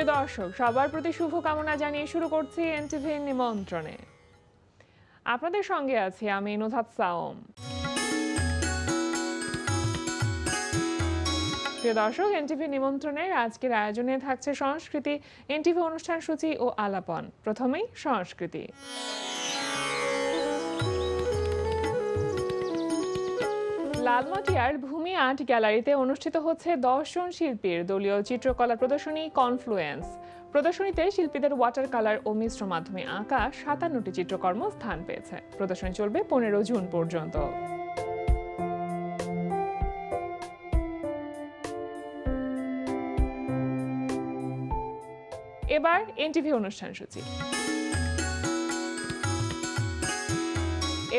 প্রিয় দর্শক, সবার প্রতি শুভকামনা জানিয়ে শুরু করছি এনটিভি নিমন্ত্রণে। আপনাদের সঙ্গে আছি আমি নুহাত সাওম। প্রিয় দর্শক, এনটিভি নিমন্ত্রণের আজকের আয়োজনে থাকছে সংস্কৃতি, এনটিভি অনুষ্ঠান সূচি ও আলাপন। প্রথমেই সংস্কৃতি। লালমাটিয়ার ভূমি আর্ট গ্যালারিতে অনুষ্ঠিত হচ্ছে 10 জন শিল্পীর দলীয় চিত্রকলা প্রদর্শনী কনফ্লুয়েন্স। প্রদর্শনীতে শিল্পীদের ওয়াটার কালার ও মিশ্র মাধ্যমে আঁকা 57টি চিত্রকর্ম স্থান পেয়েছে। প্রদর্শনী চলবে 15 জুন পর্যন্ত। এবার এনটিভি অনুষ্ঠান সূচি।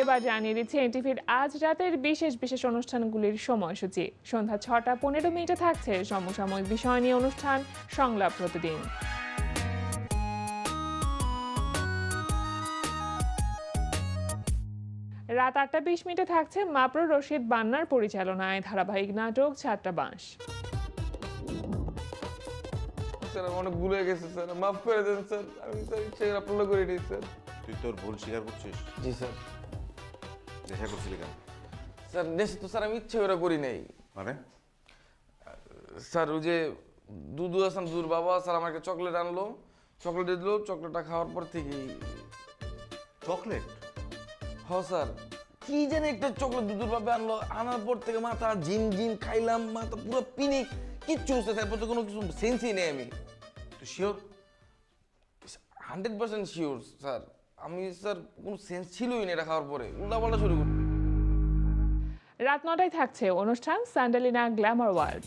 এবার জানিয়ে দিচ্ছি এনটিভির আজ রাতের বিশেষ বিশেষ অনুষ্ঠানগুলির সময়সূচি। সন্ধ্যা 6:15 থাকছে সমসাময়িক বিষয় নিয়ে অনুষ্ঠান সংলাপ প্রতিদিন। রাত 8:20 থাকছে মাপরুর রশিদ বান্নার পরিচালনায় ধারাবাহিক নাটক ছাত্রাবাস। স্যার অনেক ভুল হয়ে গেছে স্যার, মাফ করে দেন স্যার। আমি স্যার ইচ্ছে করে আপনার করে দিই স্যার। তুই তোর ভুল স্বীকার করছিস? জি স্যার। নেশা করছিলি কেন? স্যার নেশা তো স্যার আমি ইচ্ছে করে করি নাই। মানে স্যার ওই যে দুদু হাসান দুদুর বাবা স্যার আমাকে চকলেট আনলো, চকলেট দিল, চকলেটটা খাওয়ার পর থেকেই। চকলেট? হ স্যার, কি জানি একটা চকলেট দুদুর বাবা আনলো, আনার পর থেকে মাথা জিন জিন খাইলাম, মাথা পুরো পিনিক, কিচ্ছু হচ্ছে স্যার, তো কোনো কিছু সেন্সই নেই। আমি তুই শিওর? 100% sure sir. আমি স্যার কোনো সেন্স ছিলই না এটা খাওয়ার পরে, উল্টাপাল্টা শুরু করি। রাত 9টায় থাকছে অনুষ্ঠান স্যান্ডালিনা গ্ল্যামার ওয়ার্ল্ড।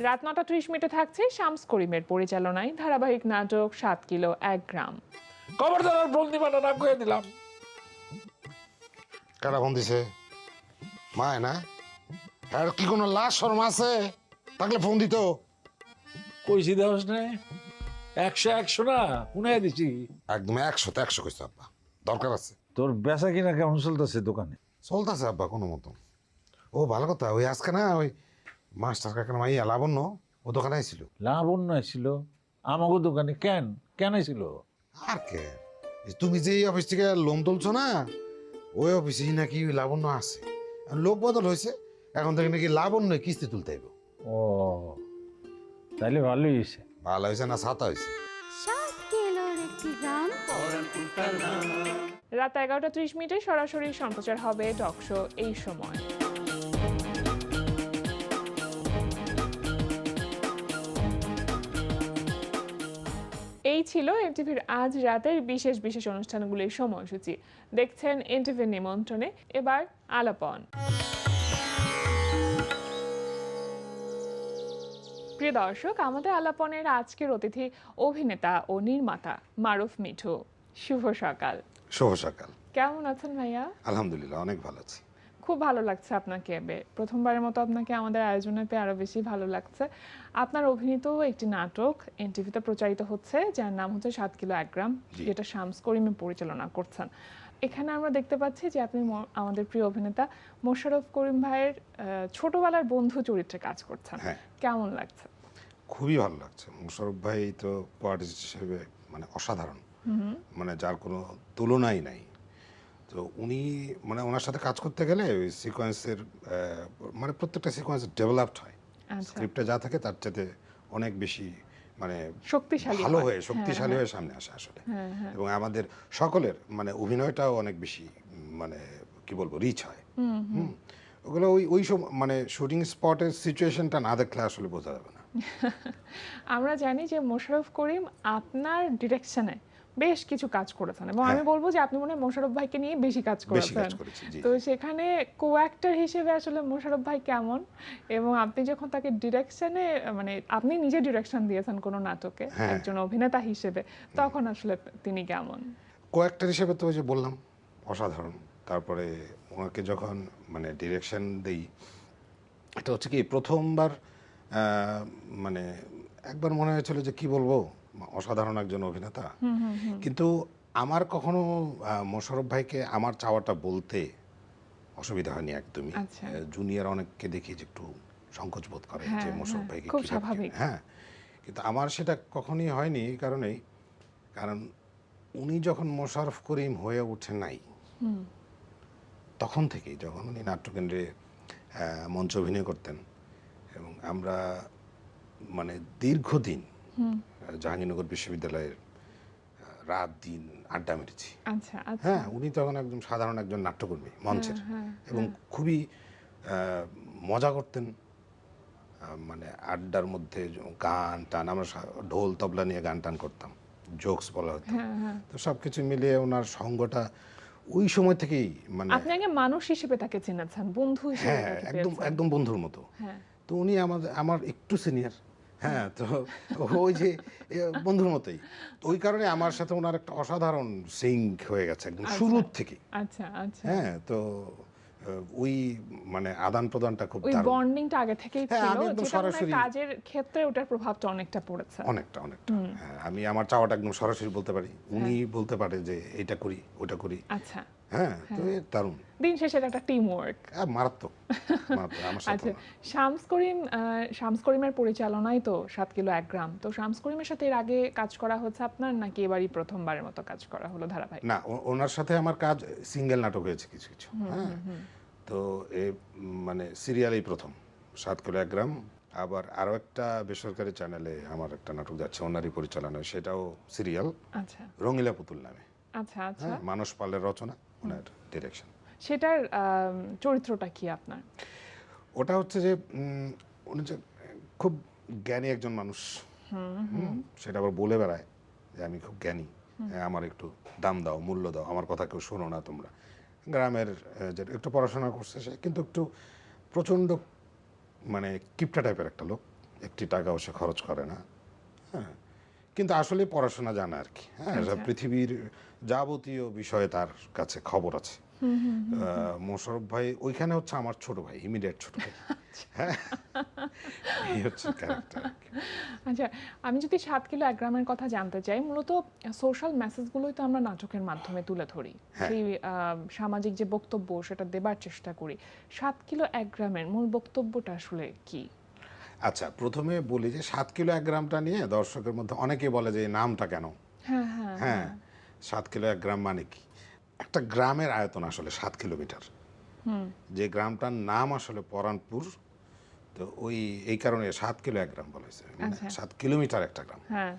রাত 9:30 থাকছে শামস করিমের পরিচালনায় ধারাবাহিক নাটক 7 কিলো 1 গ্রাম। খবরদার বন্দি বানা না কয়ে দিলাম। কারা ফোন দিছে? মায় না? আর কি কোনো লাশ শর্মা আছে? থাকলে ফোন দিত। কইছি দেওয়াস না 100 না শুনাই দিছি। একদম 100 কইছে আব্বা, দরকার আছে। তোর বেচা কিনা কেমন চলতেছে দোকানে? চলতেছে আব্বা কোনো মতো। ও ভালো কথা, ওই আজকে না ওই মাস্টার কাকার মাইয়া লাবণ্য ও দোকানে আইছিল। লাবণ্য ছিল আমাকে দোকানে? কেন কেন ছিল? আর কে, এই তুমি যে এই অফিস থেকে লোন তুলছো না, ওই অফিসেই নাকি ওই লাবণ্য আছে। আর লোক বদল হয়েছে, এখন থেকে নাকি লাবণ্য কিস্তি তুলতে আইব। ও তাইলে ভালোই হয়েছে। ভালো হয়েছে না ছাতা হয়েছে? রাত 11:30 সরাসরি সম্প্রচার হবে টক শো এই সময়। এই ছিল এনটিভির আজ রাতের বিশেষ বিশেষ অনুষ্ঠানগুলির সময়সূচি। দেখছেন এনটিভির নিমন্ত্রণে। এবার আলাপন। প্রিয় দর্শক, আমাদের আলাপনের আজকের অতিথি অভিনেতা ও নির্মাতা মারুফ মিঠু। শুভ সকাল। শুভ সকাল। কেমন আছেন ভাইয়া? আলহামদুলিল্লাহ, অনেক ভালো আছি। খুব ভালো লাগছে আপনাকে প্রথমবারের মতো আপনাকে আমাদের আয়োজনে পেয়ে আরো বেশি ভালো লাগছে। আপনার অভিনীত একটি নাটক এনটিভিতে প্রচারিত হচ্ছে, যার নাম হচ্ছে 7 কিলো 1 গ্রাম, যেটা শামস করিম পরিচালনা করছেন। এখানে আমরা দেখতে পাচ্ছি যে আপনি আমাদের প্রিয় অভিনেতা মোশাররফ করিম ভাইয়ের ছোটবেলার বন্ধু চরিত্রে কাজ করছেন। কেমন লাগছে? খুবই ভালো লাগছে। মোশাররফ ভাই তো আর্টিস্ট হিসেবে মানে অসাধারণ, মানে যার কোনো তুলনাই নাই। তো উনি মানে ওনার সাথে কাজ করতে গেলে ওই সিকোয়েন্সের মানে প্রত্যেকটা সিকোয়েন্স ডেভেলপড হয়। স্ক্রিপ্টে যা থাকে তার চাইতে অনেক বেশি মানে শক্তিশালী ভালো হয়ে শক্তিশালী হয়ে সামনে আসে আসলে। এবং আমাদের সকলের মানে অভিনয়টাও অনেক বেশি মানে কি বলবো রিচ হয়। ওগুলো ওই সব মানে শুটিং স্পটের সিচুয়েশনটা না দেখলে আসলে বোঝা যাবে না। আমরা জানি যে মোশাররফ করিম আপনার ডিরেকশনে বেশ কিছু কাজ করেছেন, এবং আমি বলবো যে আপনি মনে হয় মোশাররফ ভাইকে নিয়ে বেশি কাজ করেছেন। তো সেখানে কো অ্যাক্টর হিসেবে আসলে মোশাররফ ভাই কেমন, এবং আপনি যখন তাকে ডিরেকশনে মানে আপনি নিজে ডিরেকশন দিয়েছেন কোনো নাটকে একজন অভিনেতা হিসেবে, তখন আসলে তিনি কেমন? কো অ্যাক্টর হিসেবে তো ওই যে বললাম অসাধারণ। তারপরে ওনাকে যখন মানে ডিরেকশন দেই, এটা হচ্ছে কি প্রথমবার মানে একবার মনে হয়েছিল যে কি বলবো, অসাধারণ একজন অভিনেতা। কিন্তু আমার কখনো মোশাররফ ভাইকে আমার চাওয়াটা বলতে অসুবিধা হয়নি একদমই। আচ্ছা। জুনিয়র অনেককে দেখি যে একটু সংকোচ বোধ করে হ্যাঁ, যে মোশাররফ হ্যাঁ, ভাইকে খুব কিভাবে স্বাভাবিক। হ্যাঁ, কিন্তু আমার সেটা কখনই হয়নি এই কারণেই, কারণ উনি যখন মোশাররফ করিম হয়ে ওঠে নাই তখন থেকেই, যখন উনি নাট্যকেন্দ্রে মঞ্চ অভিনয় করতেন এবং আমরা মানে দীর্ঘদিন জাহাঙ্গীরনগর বিশ্ববিদ্যালয়ের রাত দিন আড্ডা মেরেছি। আচ্ছা আচ্ছা। হ্যাঁ, উনি তখন একদম সাধারণ একজন নাট্যকর্মী মঞ্চের, এবং খুবই মজা করতেন। মানে আড্ডার মধ্যে গান টান, আমরা ঢোল তবলা নিয়ে গান টান করতাম, জোকস বলা হতো। তো সবকিছু মিলিয়ে ওনার সঙ্গটা ওই সময় থেকেই মানে আপনি আগে মানুষ হিসেবে তাকে চিনেছেন, বন্ধু হিসেবে হ্যাঁ, তাকে একদম পেয়েছেন। একদম বন্ধুর মতো। হ্যাঁ। তো উনি আমার একটু সিনিয়র, হ্যাঁ, তো ওই যে বন্ধুর মতোই, তো ওই কারণে আমার সাথে ওনার একটা অসাধারণ সিঙ্ক হয়ে গেছে একদম শুরুর থেকে। আচ্ছা আচ্ছা। হ্যাঁ, তো ওই মানে আদান প্রদানটা খুব ওই দারুণ। বন্ডিংটা আগে থেকেই হ্যাঁ, ছিল, আমি একদম যেটা মনে হয় সরাসরি- কাজের ক্ষেত্রে ওটার প্রভাবটা অনেকটা পড়েছে। অনেকটা হ্যাঁ, আমি আমার চাওয়াটা একদম সরাসরি বলতে পারি, উনি বলতে পারে যে এটা করি ওটা করি। আচ্ছা। হ্যাঁ, তো এ দারুণ। দিন শেষে এটা একটা টিম ওয়ার্ক। মারাত্মক মারাত্মক, আমার সাথে আচ্ছা, শামস করিমের পরিচালনায় তো 7 কিলো 1 গ্রাম, তো শামস করিমের সাথে এর আগে কাজ করা হচ্ছে আপনার, নাকি এবারই প্রথমবারের মতো কাজ করা হলো ধারাবাহিক? না, ওনার সাথে আমার কাজ সিঙ্গেল নাটক হয়েছে কিছু কিছু। হ্যাঁ, তো মানে সিরিয়ালেই প্রথম 7 কিলো 1 গ্রাম। আবার আরো একটা বেসরকারি চ্যানেলে আমার একটা নাটক যাচ্ছে ওনারই পরিচালনায়, সেটাও সিরিয়াল, আচ্ছা রঙিলা পুতুল নামে। আচ্ছা আচ্ছা। হ্যাঁ, মানস পালের রচনা, ওনার ডিরেকশন। সেটার চরিত্রটা কি আপনার? ওটা হচ্ছে যে উনি যে খুব জ্ঞানী একজন মানুষ, সেটা আবার বলে বেড়ায় যে আমি খুব জ্ঞানী, আমার একটু দাম দাও, মূল্য দাও, আমার কথা কেউ শোনো না তোমরা। গ্রামের যে একটু পড়াশোনা করছে সে, কিন্তু একটু প্রচণ্ড মানে কিপটা টাইপের একটা লোক, একটি টাকাও সে খরচ করে না। হ্যাঁ, কিন্তু আসলে পড়াশোনা জানে আর কি। হ্যাঁ, পৃথিবীর যাবতীয় বিষয়ে তার কাছে খবর আছে। মোশাররফ ভাই ওইখানে হচ্ছে আমার ছোট ভাই, ইমিডিয়েট ছোট ভাই। হ্যাঁ, এই হচ্ছে ক্যারেক্টার। আচ্ছা, আমি যদি 7 কিলো 1 গ্রামের কথা জানতে চাই, মূলত সোশ্যাল মেসেজগুলোই তো আমরা নাটকের মাধ্যমে তুলে ধরি, সেই সামাজিক যে বক্তব্য সেটা দেবার চেষ্টা করি। 7 কিলো 1 গ্রামের মূল বক্তব্যটা আসলে কি? আচ্ছা, প্রথমে বলি যে 7 কিলো 1 গ্রামটা নিয়ে দর্শকের মধ্যে অনেকে বলে যে এই নামটা কেন। হ্যাঁ হ্যাঁ হ্যাঁ, 7 কিলো 1 গ্রাম মানে কি? একটা গ্রামের আয়তন আসলে 7 কিলোমিটার। যে গ্রামটার নাম আসলে পরানপুর, তো এই কারণে 7 কিলো 1 গ্রাম বলা হয়েছে, মানে 7 কিলোমিটার একটা গ্রাম। হ্যাঁ।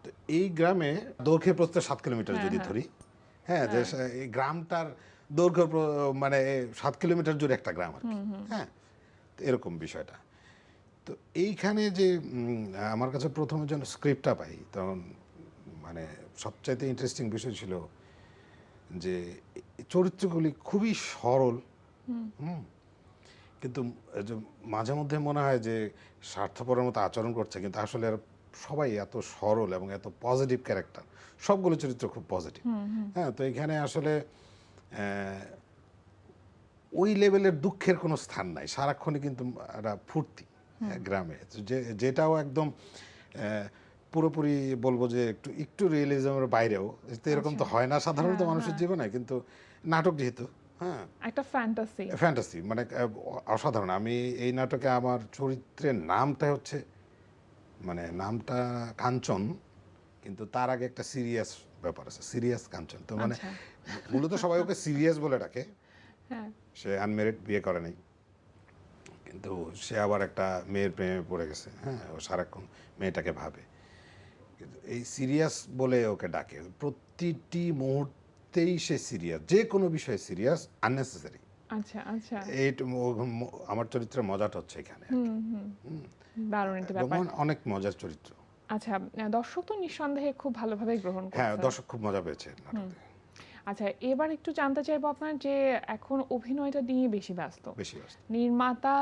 তো এই গ্রামে দৈর্ঘ্যে প্রস্থে 7 কিলোমিটার যদি ধরি, হ্যাঁ, যে এই গ্রামটার দৈর্ঘ্য মানে 7 কিলোমিটার জুড়ে একটা গ্রাম আর কি। হ্যাঁ, তো এরকম বিষয়টা। তো এইখানে যে আমার কাছে প্রথমে যখন স্ক্রিপ্টটা পাই, তখন মানে সবচাইতে ইন্টারেস্টিং বিষয় ছিল যে চরিত্রগুলি খুবই সরল, কিন্তু যে মাঝে মধ্যে মনে হয় যে স্বার্থপরের মতো আচরণ করছে, কিন্তু আসলে সবাই এত সরল এবং এত পজিটিভ ক্যারেক্টার, সবগুলো চরিত্র খুব পজিটিভ। হ্যাঁ, তো এখানে আসলে ওই লেভেলের দুঃখের কোনো স্থান নাই, সারাক্ষণই কিন্তু একটা ফুর্তি গ্রামে, যেটাও একদম পুরোপুরি বলবো যে একটু রিয়েলিজমের বাইরেও, এরকম তো হয় না সাধারণত মানুষের জীবনে, কিন্তু নাটক যেহেতু, হ্যাঁ, একটা ফ্যান্টাসি। ফ্যান্টাসি মানে অসাধারণ। আমি এই নাটকে আমার চরিত্রের নামটা হচ্ছে মানে নামটা কাঞ্চন, কিন্তু তার আগে একটা সিরিয়াস ব্যাপার আছে, সিরিয়াস কাঞ্চন। তো মানে মূলত সবাই ওকে সিরিয়াস বলে ডাকে। হ্যাঁ, সে আনমেরিড, বিয়ে করে নাই, কিন্তু সে আবার একটা মেয়ের প্রেমে পড়ে গেছে। হ্যাঁ, ও সারাক্ষণ মেয়েটাকে ভাবে, কিন্তু এই সিরিয়াস বলে ওকে ডাকে। প্রতিটি মুহূর্তেই সে সিরিয়াস, যে কোনো বিষয়ে সিরিয়াস, আননেসেসারি। আচ্ছা আচ্ছা। এই আমার চরিত্রের মজাটা হচ্ছে এখানে। দারুণ একটা ব্যাপার। এবং অনেক মজার চরিত্র। আচ্ছা, দর্শক তো নিঃসন্দেহে খুব ভালোভাবে গ্রহণ হ্যাঁ, করছে। দর্শক খুব মজা পেয়েছে নাটকে। আচ্ছা, এবার একটু জানতে চাইবো আপনার, যে এখন অভিনয়টা নিয়ে বেশি ব্যস্ত, বেশি ব্যস্ত। নির্মাতা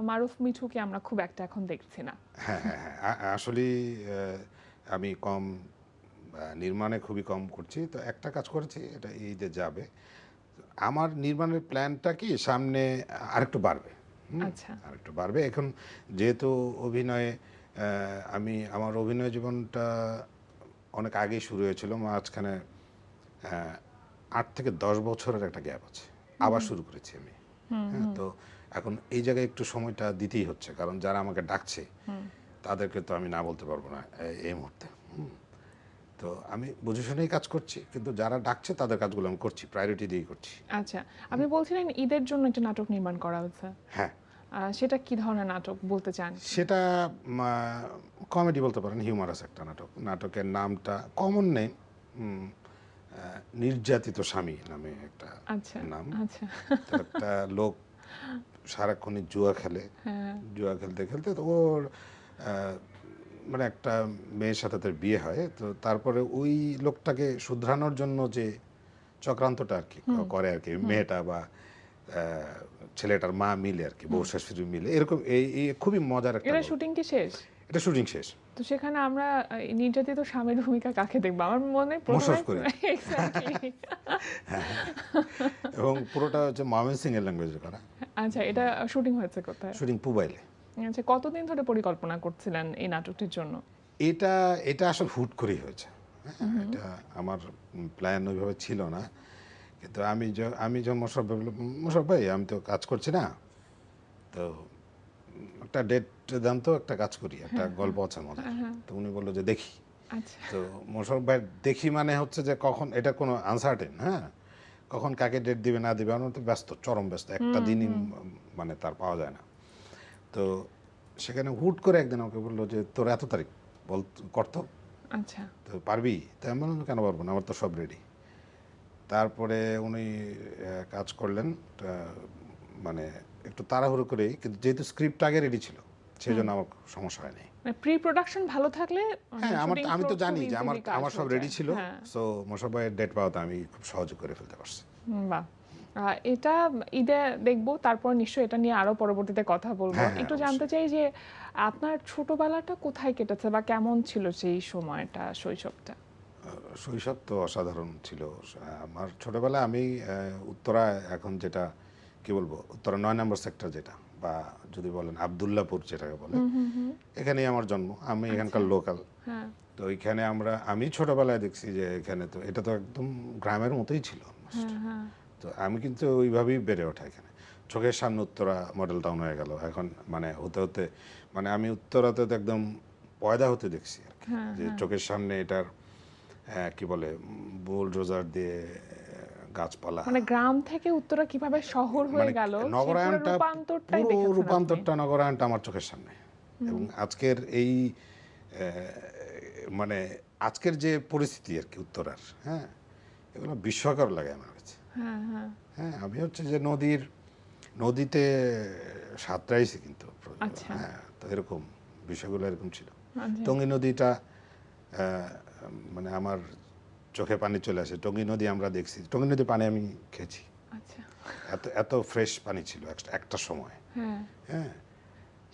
মারুফ মিঠুকে আমরা খুব একটা এখন দেখছি না। হ্যাঁ হ্যাঁ হ্যাঁ, আসলে আমি কম নির্মাণে খুবই কম করছি। তো একটা কাজ করেছি, এটা ঈদে যাবে। আমার নির্মাণের প্ল্যানটা কি সামনে আরেকটু বাড়বে। আচ্ছা। আরেকটু বাড়বে। এখন যেহেতু অভিনয়ে আমার অভিনয় জীবনটা অনেক আগেই শুরু হয়েছিল, মাঝখানে 8 থেকে 10 বছরের একটা গ্যাপ আছে। আবার শুরু করেছি আমি। হ্যাঁ, তো এখন এই জায়গায় একটু সময়টা দিতেই হচ্ছে, কারণ যারা আমাকে ডাকছে তাদেরকে তো আমি না বলতে পারবো না এই মুহূর্তে। তো আমি বুঝে শুনেই কাজ করছি, কিন্তু যারা ডাকছে তাদের কাজগুলো আমি করছি, প্রায়োরিটি দিয়েই করছি। আচ্ছা, আপনি বলছিলেন ঈদের জন্য একটা নাটক নির্মাণ করা হয়েছে। হ্যাঁ, সেটা কি ধরনের নাটক বলতে চান? সেটা কমেডি বলতে পারেন, হিউমারাস একটা নাটক। নাটকের নামটা কমন নেই, নির্যাতিত স্বামী নামে একটা আচ্ছা নাম। আচ্ছা। তো একটা লোক সারাক্ষণই জুয়া খেলে, হ্যাঁ। জুয়া খেলতে খেলতে তো ওর মানে একটা মেয়ের সাথে তার বিয়ে হয়। তো তারপরে ওই লোকটাকে শুধরানোর জন্য যে চক্রান্তটা আর কি করে আর কি, মেয়েটা বা ছেলেটার মা মিলে আর কি, বউ শাশুড়ি মিলে, এরকম এই এই খুবই মজার একটা এটা গল্প। শুটিং কি শেষ? এটা শুটিং শেষ। তো সেখানে আমরা নির্যাতিত স্বামীর ভূমিকা কাকে দেখবো? আমার মনে মোশাররফ করিম। Exactly. এবং পুরোটা হচ্ছে ময়মনসিংহ এর ল্যাঙ্গুয়েজে করা। আচ্ছা, এটা শুটিং হয়েছে কোথায়? শুটিং পুবাইলে। আচ্ছা, কতদিন ধরে পরিকল্পনা করছিলেন এই নাটকটির জন্য? এটা এটা আসলে হুট করেই হয়েছে। হ্যাঁ, এটা আমার প্ল্যান ওইভাবে ছিল না, কিন্তু আমি যখন মোশাররফ ভাই আমি তো কাজ করছি না, তো একটা ডেট দেন তো, একটা কাজ করি, একটা গল্প আছে আমাদের। তো উনি বললো যে দেখি। আচ্ছা। তো মোশাররফ ভাই দেখি মানে হচ্ছে যে কখন, এটা কোনো আনসার্টেন, হ্যাঁ, কখন কাকে ডেট দিবে না দিবে, আমার তো ব্যস্ত, চরম ব্যস্ত, একটা দিনই মানে তার পাওয়া যায় না। তো সেখানে হুট করে একদিন আমাকে বললো যে তোর এত তারিখ বল করতো, আচ্ছা। তো পারবি? তো আমি বললাম কেন পারবো না, আমার তো সব রেডি। তারপরে উনি কাজ করলেন, মানে একটু তাড়াহুড়ো করেই, কিন্তু যেহেতু স্ক্রিপ্ট আগে রেডি ছিল সেই জন্য আমার সমস্যা হয়নি। মানে প্রি প্রোডাকশন ভালো থাকলে হ্যাঁ, আমি তো জানি যে আমার সব রেডি ছিল, হ্যাঁ। সো মোশাররফ ভাইয়ের ডেট পাওয়াতে আমি খুব সহজে করে ফেলতে পারছি। বাহ। এটা ঈদে দেখবো, তারপর নিশ্চয়ই এটা নিয়ে আরো পরবর্তীতে কথা বলবো। হ্যাঁ, হ্যাঁ, একটু জানতে চাই যে আপনার ছোটবেলাটা কোথায় কেটেছে বা কেমন ছিল সেই সময়টা, শৈশবটা? শৈশব তো অসাধারণ ছিল। আমার ছোটবেলায় আমি উত্তরা, এখন যেটা কি বলবো, উত্তরা 9 নম্বর সেক্টর যেটা, বা যদি বলেন আব্দুল্লাহপুর যেটাকে বলে, এখানেই আমার জন্ম। আমি এখানকার লোকাল। হ্যাঁ। তো এখানে আমি ছোটবেলায় দেখছি যে এখানে তো এটা তো একদম গ্রামের মতোই ছিল। হ্যাঁ। তো আমি কিন্তু ওইভাবেই বেড়ে ওঠা এখানে। চোখের সামনে উত্তরা মডেল টাউন হয়ে গেল এখন, মানে হতে হতে মানে আমি উত্তরাতে তো একদম পয়দা হতে দেখছি আর কি, যে চোখের সামনে এটার কি বলে বুলডোজার দিয়ে গাছপালা, মানে গ্রাম থেকে উত্তরা কিভাবে শহর হয়ে মানে গেল, নগরায়নটা, রূপান্তরটাই পুরো দেখেছেন রূপান্তরটা, নগরায়নটা আমার চোখের সামনে। এবং আজকের এই মানে আজকের যে পরিস্থিতি আর কি উত্তরার, হ্যাঁ, এগুলো বিস্ময়কর লাগে আমার কাছে। হ্যাঁ হ্যাঁ। হ্যাঁ, আমি হচ্ছে যে নদীতে সাঁতরাইছি কিন্তু, আচ্ছা। হ্যাঁ, তো এরকম বিষয়গুলো এরকম ছিল। আচ্ছা। টঙ্গী নদীটা মানে আমার চোখে পানি চলে আসে। টঙ্গী নদী আমরা দেখছি, টঙ্গী নদীর পানি আমি খেয়েছি। আচ্ছা। এত এত ফ্রেশ পানি ছিল একটা সময়। হ্যাঁ। হ্যাঁ,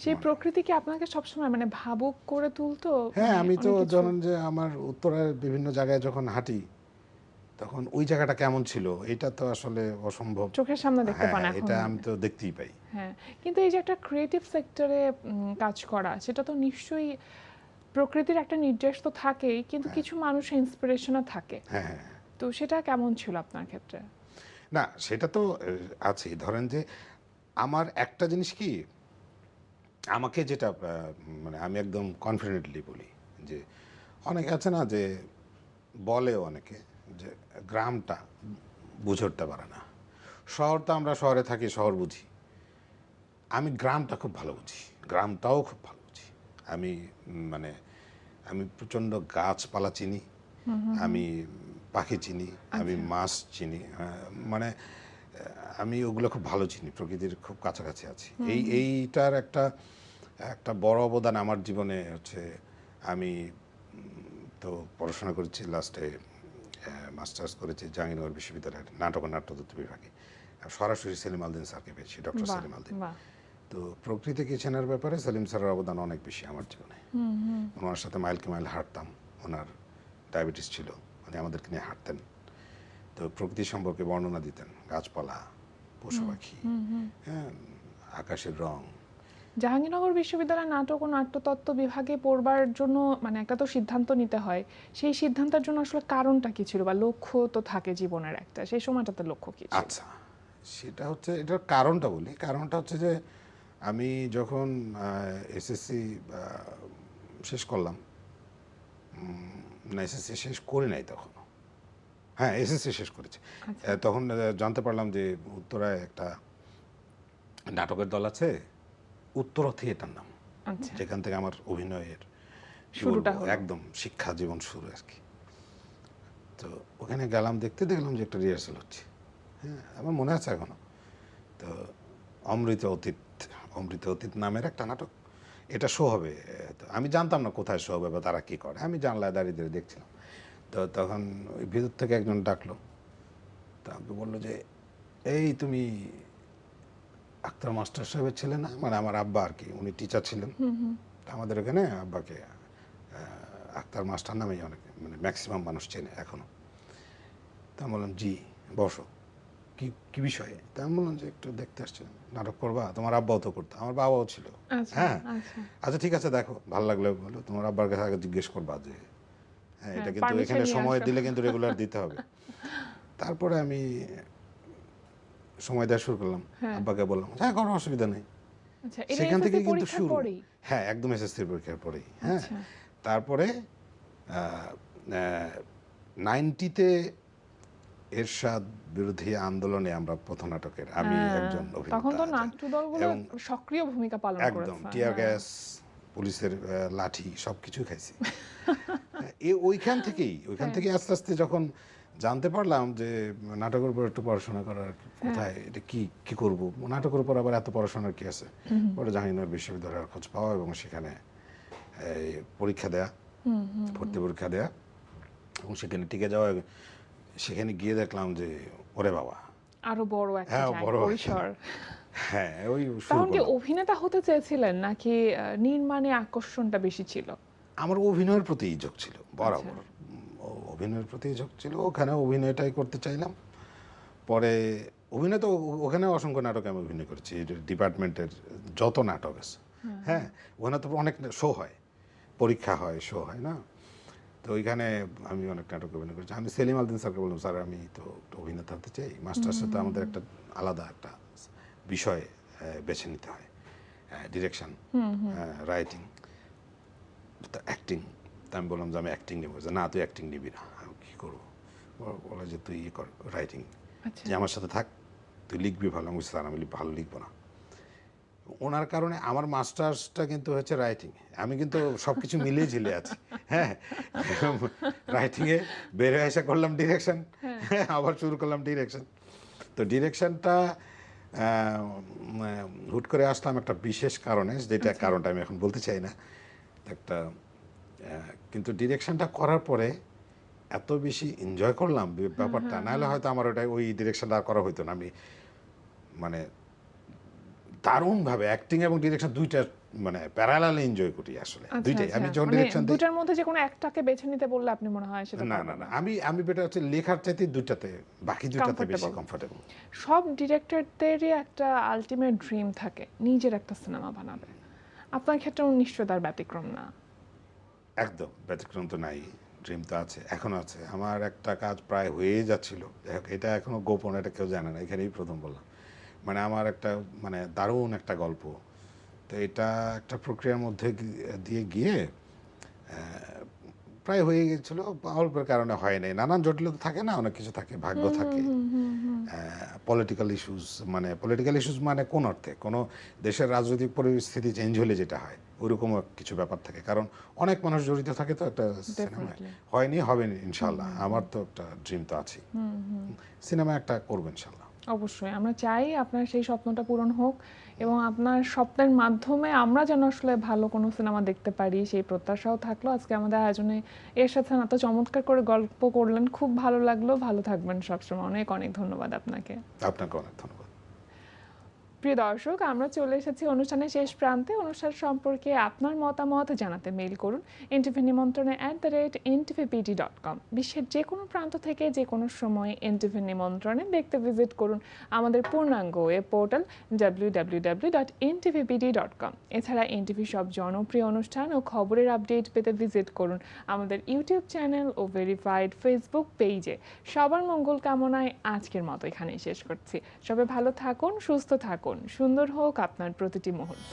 সেই প্রকৃতি কি আপনাকে সবসময় মানে ভাবুক করে তুলতো? হ্যাঁ, মানে আমি তো অনেক কিছু- ধরুন যে আমার উত্তরের বিভিন্ন জায়গায় যখন হাঁটি, তখন ওই জায়গাটা কেমন ছিল এটা তো আসলে অসম্ভব। চোখের সামনে দেখতে হ্যাঁ, পান এখন। এটা আমি তো দেখতেই পাই। হ্যাঁ, কিন্তু এই যে একটা ক্রিয়েটিভ সেক্টরে কাজ করা, সেটা তো নিশ্চয়ই প্রকৃতির একটা নির্দেশ তো থাকেই, কিন্তু কিছু মানুষের ইন্সপিরেশনও থাকে। হ্যাঁ, হ্যাঁ। তো সেটা কেমন ছিল আপনার ক্ষেত্রে? না, সেটা তো আছেই। ধরেন যে আমার একটা জিনিস কি, আমাকে যেটা মানে আমি একদম কনফিডেন্টলি বলি যে অনেকে আছে না যে বলে অনেকে যে গ্রামটা বুঝে উঠতে পারে না, শহর তো আমরা শহরে থাকি, শহর বুঝি। আমি গ্রামটা খুব ভালো বুঝি, গ্রামটাও খুব ভালো বুঝি। আমি মানে আমি প্রচণ্ড গাছপালা চিনি, আমি পাখি চিনি, আমি মাছ চিনি, মানে আমি ওগুলো খুব ভালো চিনি, প্রকৃতির খুব কাছাকাছি আছি। এইটার একটা বড় অবদান আমার জীবনে হচ্ছে। আমি তো পড়াশোনা করেছি, লাস্টে মাস্টার্স করেছি জাহাঙ্গীরনগর বিশ্ববিদ্যালয়ের নাটক ও নাট্যতত্ত্ব বিভাগে। সরাসরি সেলিম আলদিন স্যারকে পেয়েছি, ডক্টর বাহ, সেলিম আলদিন। বাহ। তো প্রকৃতিকে চেনার ব্যাপারে সেলিম স্যারের অবদান অনেক বেশি আমার জীবনে। ওনার সাথে মাইলকে মাইল হাঁটতাম, ওনার ডায়াবেটিস ছিল, উনি আমাদেরকে নিয়ে হাঁটতেন। তো প্রকৃতি সম্পর্কে বর্ণনা দিতেন, গাছপালা, পশু পাখি, হ্যাঁ, আকাশের রং। জাহাঙ্গীরনগর বিশ্ববিদ্যালয়ের নাটক ও নাট্যতত্ত্ব বিভাগে পড়বার জন্য মানে একটা তো সিদ্ধান্ত নিতে হয়, সেই সিদ্ধান্তের জন্য আসলে কারণটা কি ছিল বা লক্ষ্য তো থাকে জীবনের একটা, সেই সময়টাতে লক্ষ্য কি ছিল? আচ্ছা, সেটা হচ্ছে, এটার কারণটা বলি। কারণটা হচ্ছে যে আমি যখন এসএসসি শেষ করলাম, না এসএসসি শেষ করি নাই তখনও, হ্যাঁ এসএসসি শেষ করেছি, তখন জানতে পারলাম যে উত্তরায় একটা নাটকের দল আছে, উত্তরা থিয়েটার নাম, আচ্ছা, যেখান থেকে আমার অভিনয়ের কি শুরুটা বলবো, হলো। একদম শিক্ষা জীবন শুরু আর কি। তো ওখানে গেলাম, দেখলাম যে একটা রিহার্সাল হচ্ছে, হ্যাঁ আমার মনে আছে এখনো। তো অমৃত অতীত নামের একটা নাটক, এটা শো হবে। তো আমি জানতাম না কোথায় শো হবে বা তারা কী করে, আমি জানলায় দাঁড়িয়ে দেখছিলাম। তো তখন ওই ভিতর থেকে একজন ডাকলো, তা আমাকে বললো যে এই তুমি আক্তার মাস্টার সাহেবের ছেলে না, মানে আমার আব্বা আর কি, উনি টিচার ছিলেন। তা আমাদের এখানে আব্বাকে আক্তার মাস্টার নামেই অনেক, মানে ম্যাক্সিমাম মানুষ চেনে এখনো। তা আমি বললাম জি, বসো, কি বিষয়ে? তা আমি বললাম যে একটু দেখতে আসছে, নাটক করবা? তোমার আব্বাও তো করতো, আমার বাবাও ছিল। আচ্ছা, হ্যাঁ আচ্ছা, আচ্ছা ঠিক আছে, দেখো ভালো লাগলে বলো, তোমার আব্বার কাছে আগে জিজ্ঞেস করবা যে হ্যাঁ এটা হ্যাঁ, কিন্তু permission এখানে নিয়ে সময় আসো। দিলে কিন্তু রেগুলার দিতে হবে। তারপরে আমি সময় দেওয়া শুরু করলাম, হ্যাঁ। আব্বাকে বললাম হ্যাঁ কোনো অসুবিধা নেই। আচ্ছা, এটা সেখান থেকে SSC কিন্তু পরীক্ষার শুরু, পরেই? হ্যাঁ একদম এসএসসি পরীক্ষার পরেই। হ্যাঁ আচ্ছা। তারপরে 90-তে এরশাদ বিরোধী আন্দোলনে আমরা প্রথম নাটকের, আমি হ্যাঁ, একজন তখন তো অভিনেতা, নাট্য দলগুলো এবং সক্রিয় ভূমিকা পালন একদম করেছে। টিয়ার হ্যাঁ। গ্যাস, পুলিশের লাঠি সব কিছু খাইছি। ওইখান থেকে আস্তে আস্তে যখন জানতে পারলাম যে নাটকের উপর একটু পড়াশোনা করার, কোথায় এটা কি করব, নাটকের উপর আবার এত পড়াশোনার কি আছে, পরে জাহাঙ্গীরনগর বিশ্ববিদ্যালয়ের খোঁজ পাওয়া এবং সেখানে এই পরীক্ষা দেয়া, ভর্তি পরীক্ষা দেয়া এবং সেখানে টিকে যাওয়া। সেখানে গিয়ে দেখলাম যে ওরে বাবা, আরো বড় একটা হ্যাঁ, জায়গা, বড় পরিসর। হ্যাঁ ওই শুরু তখন কি করলাম। অভিনেতা হতে চেয়েছিলেন নাকি নির্মাণে আকর্ষণটা বেশি ছিল? আমার অভিনয়ের প্রতি ঝোঁক ছিল বরাবর, অভিনয়ের প্রতি ঝোঁক ছিল, ওখানে অভিনয়টাই করতে চাইলাম। পরে অভিনয় তো ওখানে অসংখ্য নাটক আমি অভিনয় করেছি, ডিপার্টমেন্টের যত নাটক আছে, হ্যাঁ ওখানে তো অনেক শো হয়, পরীক্ষা হয়, শো হয় না, তো ওইখানে আমি অনেক নাটক অভিনয় করেছি। আমি সেলিম আলদিন স্যারকে বললাম, স্যার আমি তো অভিনেতা হতে চাই, মাস্টার্সে তো আমাদের একটা আলাদা একটা বিষয় বেছে নিতে হয়, ডিরেকশন, রাইটিং, অ্যাক্টিং। তা আমি বললাম যে আমি অ্যাক্টিং নেবো। না তুই অ্যাক্টিং নিবি না। আমি কী করবো? বলে যে তুই ইয়ে কর, রাইটিং, আচ্ছা, যে আমার সাথে থাক, তুই লিখবি ভালো। আমি স্যার আমি ভালো লিখবো না। ওনার কারণে আমার মাস্টার্সটা কিন্তু হচ্ছে রাইটিং, আমি কিন্তু সব কিছু মিলিয়ে ঝিলে আছি। হ্যাঁ রাইটিংয়ে বের হয়ে এসে করলাম ডিরেকশন, আবার শুরু করলাম ডিরেকশন। তো ডিরেকশনটা হুট করে আসলাম একটা বিশেষ কারণে, যেটা কারণটা আমি এখন বলতে চাই না একটা, কিন্তু ডিরেকশনটা করার পরে এত বেশি এনজয় করলাম ব্যাপারটা, নাহলে হয়তো আমার ওই ডিরেকশনটা আর করা হইতো না। আমি মানে দারুণভাবে অ্যাক্টিং এবং ডিরেকশন দুইটা মানে প্যারালালে এনজয় করি আসলে, আচ্ছা, দুইটাই। আচ্ছা। আমি যখন মানে ডিরেকশন দিই, দুটার মধ্যে যে কোনো একটাকে বেছে নিতে বললে আপনি মনে হয় সেটা না পারবেন না না, আমি বেটার হচ্ছে লেখার চাইতে দুইটাতে, বাকি দুইটাতে বেশি Comfortable। কমফোর্টেবল। সব ডিরেক্টরদেরই একটা আলটিমেট ড্রিম থাকে, নিজের একটা সিনেমা বানাবে। আপনার ক্ষেত্রে নিশ্চয় তার ব্যতিক্রম না। একদম ব্যতিক্রম তো নাই, ড্রিম তো আছে, এখনো আছে। আমার একটা কাজ প্রায় হয়ে যাচ্ছিল, এটা এখনো গোপন, এটা কেউ জানে না, এখানেই প্রথম বললাম। মানে আমার একটা মানে দারুণ একটা গল্প, তো এটা একটা প্রক্রিয়ার মধ্যে দিয়ে গিয়ে প্রায় হয়ে গেছিলো, অল্পের কারণে হয় নাই। নানান জটিলতা থাকে না, অনেক কিছু থাকে, ভাগ্য থাকে, পলিটিক্যাল ইস্যুস, মানে পলিটিক্যাল ইস্যুস মানে কোন অর্থে, কোনো দেশের রাজনৈতিক পরিস্থিতি চেঞ্জ হলে যেটা হয় ওইরকম কিছু ব্যাপার থাকে, কারণ অনেক মানুষ জড়িত থাকে তো একটা সিনেমায়। হয়নি, হবে ইনশাল্লাহ, আমার তো একটা ড্রিম তো আছে, সিনেমা একটা করবো ইনশাল্লাহ। অবশ্যই আমরা চাই আপনার সেই স্বপ্নটা পূরণ হোক এবং আপনার স্বপ্নের মাধ্যমে আমরা যেন আসলে ভালো কোনো সিনেমা দেখতে পারি, সেই প্রত্যাশাও থাকলো। আজকে আমাদের আয়োজনে এরশাদ খান এত চমৎকার করে গল্প করলেন, খুব ভালো লাগলো। ভালো থাকবেন সবসময়। অনেক অনেক ধন্যবাদ আপনাকে। আপনাকে অনেক ধন্যবাদ। প্রিয় দর্শক, আমরা চলে এসেছি অনুষ্ঠানের শেষ প্রান্তে। অনুষ্ঠান সম্পর্কে আপনার মতামত জানাতে মেইল করুন ntvnimontrone@ntvpd.com। বিশ্বের যে কোনো প্রান্ত থেকে যে কোনো সময় এনটিভি নিমন্ত্রণে দেখতে ভিজিট করুন আমাদের পূর্ণাঙ্গ ওয়েব পোর্টাল www.ntvpd.com। এছাড়া এনটিভি সব জনপ্রিয় অনুষ্ঠান ও খবরের আপডেট পেতে ভিজিট করুন আমাদের ইউটিউব চ্যানেল ও ভেরিফাইড ফেসবুক পেজে। সবার মঙ্গল কামনায় আজকের মতো এখানেই শেষ করছি। সবাই ভালো থাকুন, সুস্থ থাকুন, সুন্দর হোক আপনার প্রতিটি মুহূর্ত।